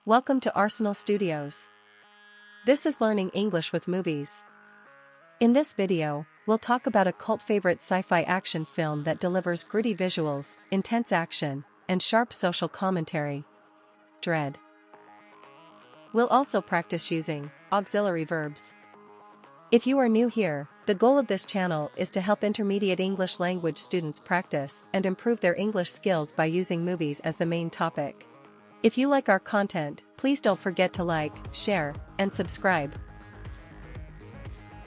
Welcome to Arsenal Studios. This is Learning English with Movies. In this video, we'll talk about a cult favorite sci-fi action film that delivers gritty visuals, intense action, and sharp social commentary. DREDD. We'll also practice using auxiliary verbs. If you are new here, the goal of this channel is to help intermediate English language students practice and improve their English skills by using movies as the main topic. If you like our content, please don't forget to like, share, and subscribe.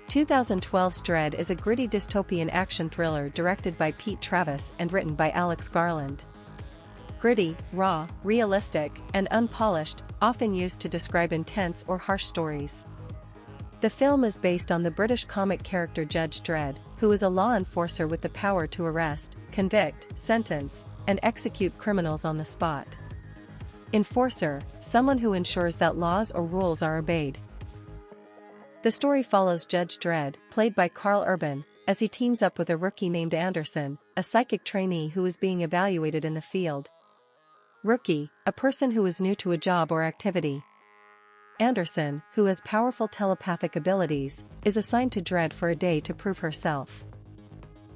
2012's DREDD is a gritty dystopian action thriller directed by Pete Travis and written by Alex Garland. Gritty, raw, realistic, and unpolished, often used to describe intense or harsh stories. The film is based on the British comic character Judge Dredd, who is a law enforcer with the power to arrest, convict, sentence, and execute criminals on the spot. Enforcer, someone who ensures that laws or rules are obeyed. The story follows Judge Dredd, played by Karl Urban, as he teams up with a rookie named Anderson, a psychic trainee who is being evaluated in the field. Rookie, a person who is new to a job or activity. Anderson, who has powerful telepathic abilities, is assigned to Dredd for a day to prove herself.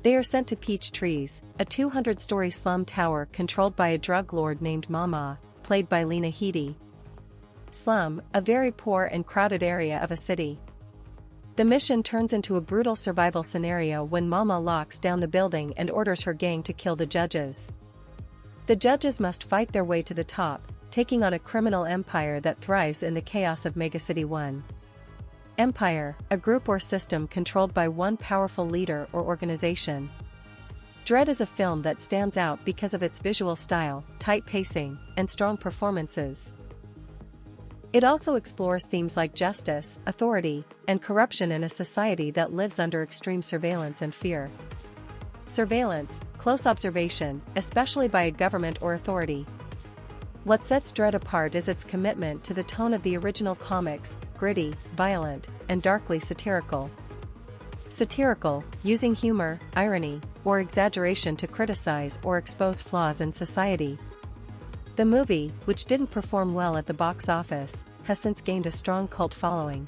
They are sent to Peach Trees, a 200-story slum tower controlled by a drug lord named Mama, played by Lena Headey. Slum, a very poor and crowded area of a city. The mission turns into a brutal survival scenario when Mama locks down the building and orders her gang to kill the judges. The judges must fight their way to the top, taking on a criminal empire that thrives in the chaos of Megacity 1. Empire, a group or system controlled by one powerful leader or organization. DREDD is a film that stands out because of its visual style, tight pacing, and strong performances. It also explores themes like justice, authority, and corruption in a society that lives under extreme surveillance and fear. Surveillance, close observation, especially by a government or authority. What sets DREDD apart is its commitment to the tone of the original comics, gritty, violent, and darkly satirical. Satirical, using humor, irony, or exaggeration to criticize or expose flaws in society. The movie, which didn't perform well at the box office, has since gained a strong cult following.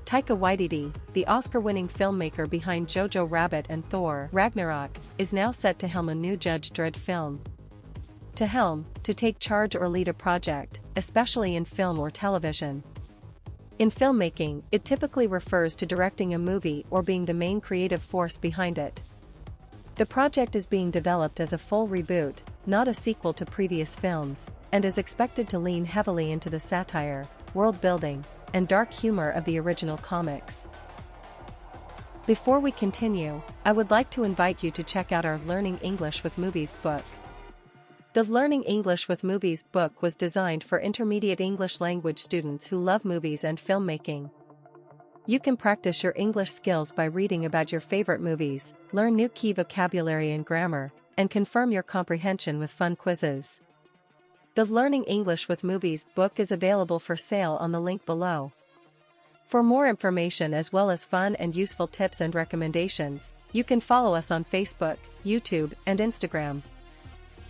Taika Waititi, the Oscar-winning filmmaker behind Jojo Rabbit and Thor: Ragnarok, is now set to helm a new Judge Dredd film. To helm, to take charge or lead a project, especially in film or television. In filmmaking, it typically refers to directing a movie or being the main creative force behind it. The project is being developed as a full reboot, not a sequel to previous films, and is expected to lean heavily into the satire, world-building, and dark humor of the original comics. Before we continue, I would like to invite you to check out our Learning English with Movies book. The Learning English with Movies book was designed for intermediate English language students who love movies and filmmaking. You can practice your English skills by reading about your favorite movies, learn new key vocabulary and grammar, and confirm your comprehension with fun quizzes. The Learning English with Movies book is available for sale on the link below. For more information as well as fun and useful tips and recommendations, you can follow us on Facebook, YouTube, and Instagram.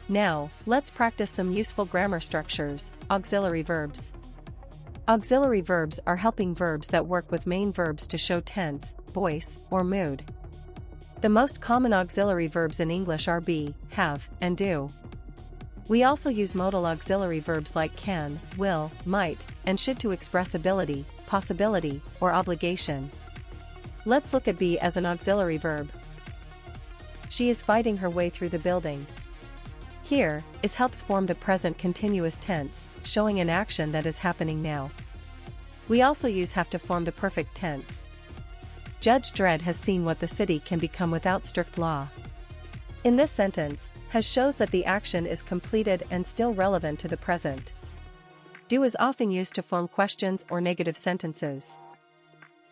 Now, let's practice some useful grammar structures, auxiliary verbs. Auxiliary verbs are helping verbs that work with main verbs to show tense, voice, or mood. The most common auxiliary verbs in English are be, have, and do. We also use modal auxiliary verbs like can, will, might, and should to express ability, possibility, or obligation. Let's look at be as an auxiliary verb. She is fighting her way through the building. Here, is helps form the present continuous tense, showing an action that is happening now. We also use have to form the perfect tense. Judge Dredd has seen what the city can become without strict law. In this sentence, has shows that the action is completed and still relevant to the present. Do is often used to form questions or negative sentences.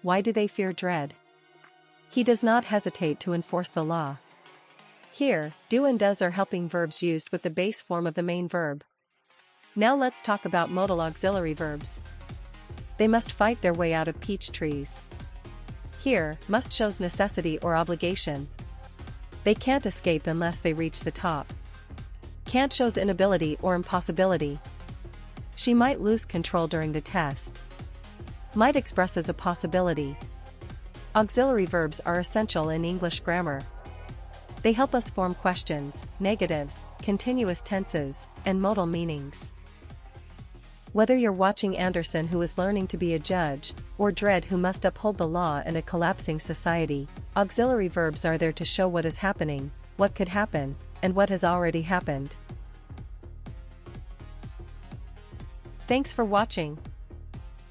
Why do they fear Dredd? He does not hesitate to enforce the law. Here, do and does are helping verbs used with the base form of the main verb. Now let's talk about modal auxiliary verbs. They must fight their way out of peach trees. Here, must shows necessity or obligation. They can't escape unless they reach the top. Can't shows inability or impossibility. She might lose control during the test. Might expresses a possibility. Auxiliary verbs are essential in English grammar. They help us form questions, negatives, continuous tenses, and modal meanings. Whether you're watching Anderson, who is learning to be a judge, or DREDD, who must uphold the law in a collapsing society, auxiliary verbs are there to show what is happening, what could happen, and what has already happened. Thanks for watching.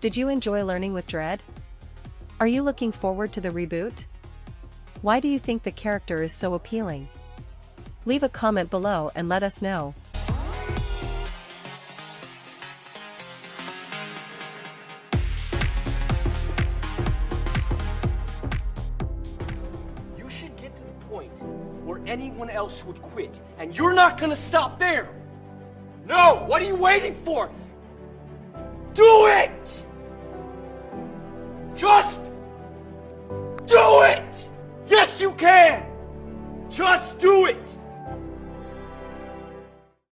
Did you enjoy learning with DREDD? Are you looking forward to the reboot? Why do you think the character is so appealing? Leave a comment below and let us know. You should get to the point where anyone else would quit, and you're not gonna stop there. No, what are you waiting for? Do it! Just do it! Yes, you can! Just do it!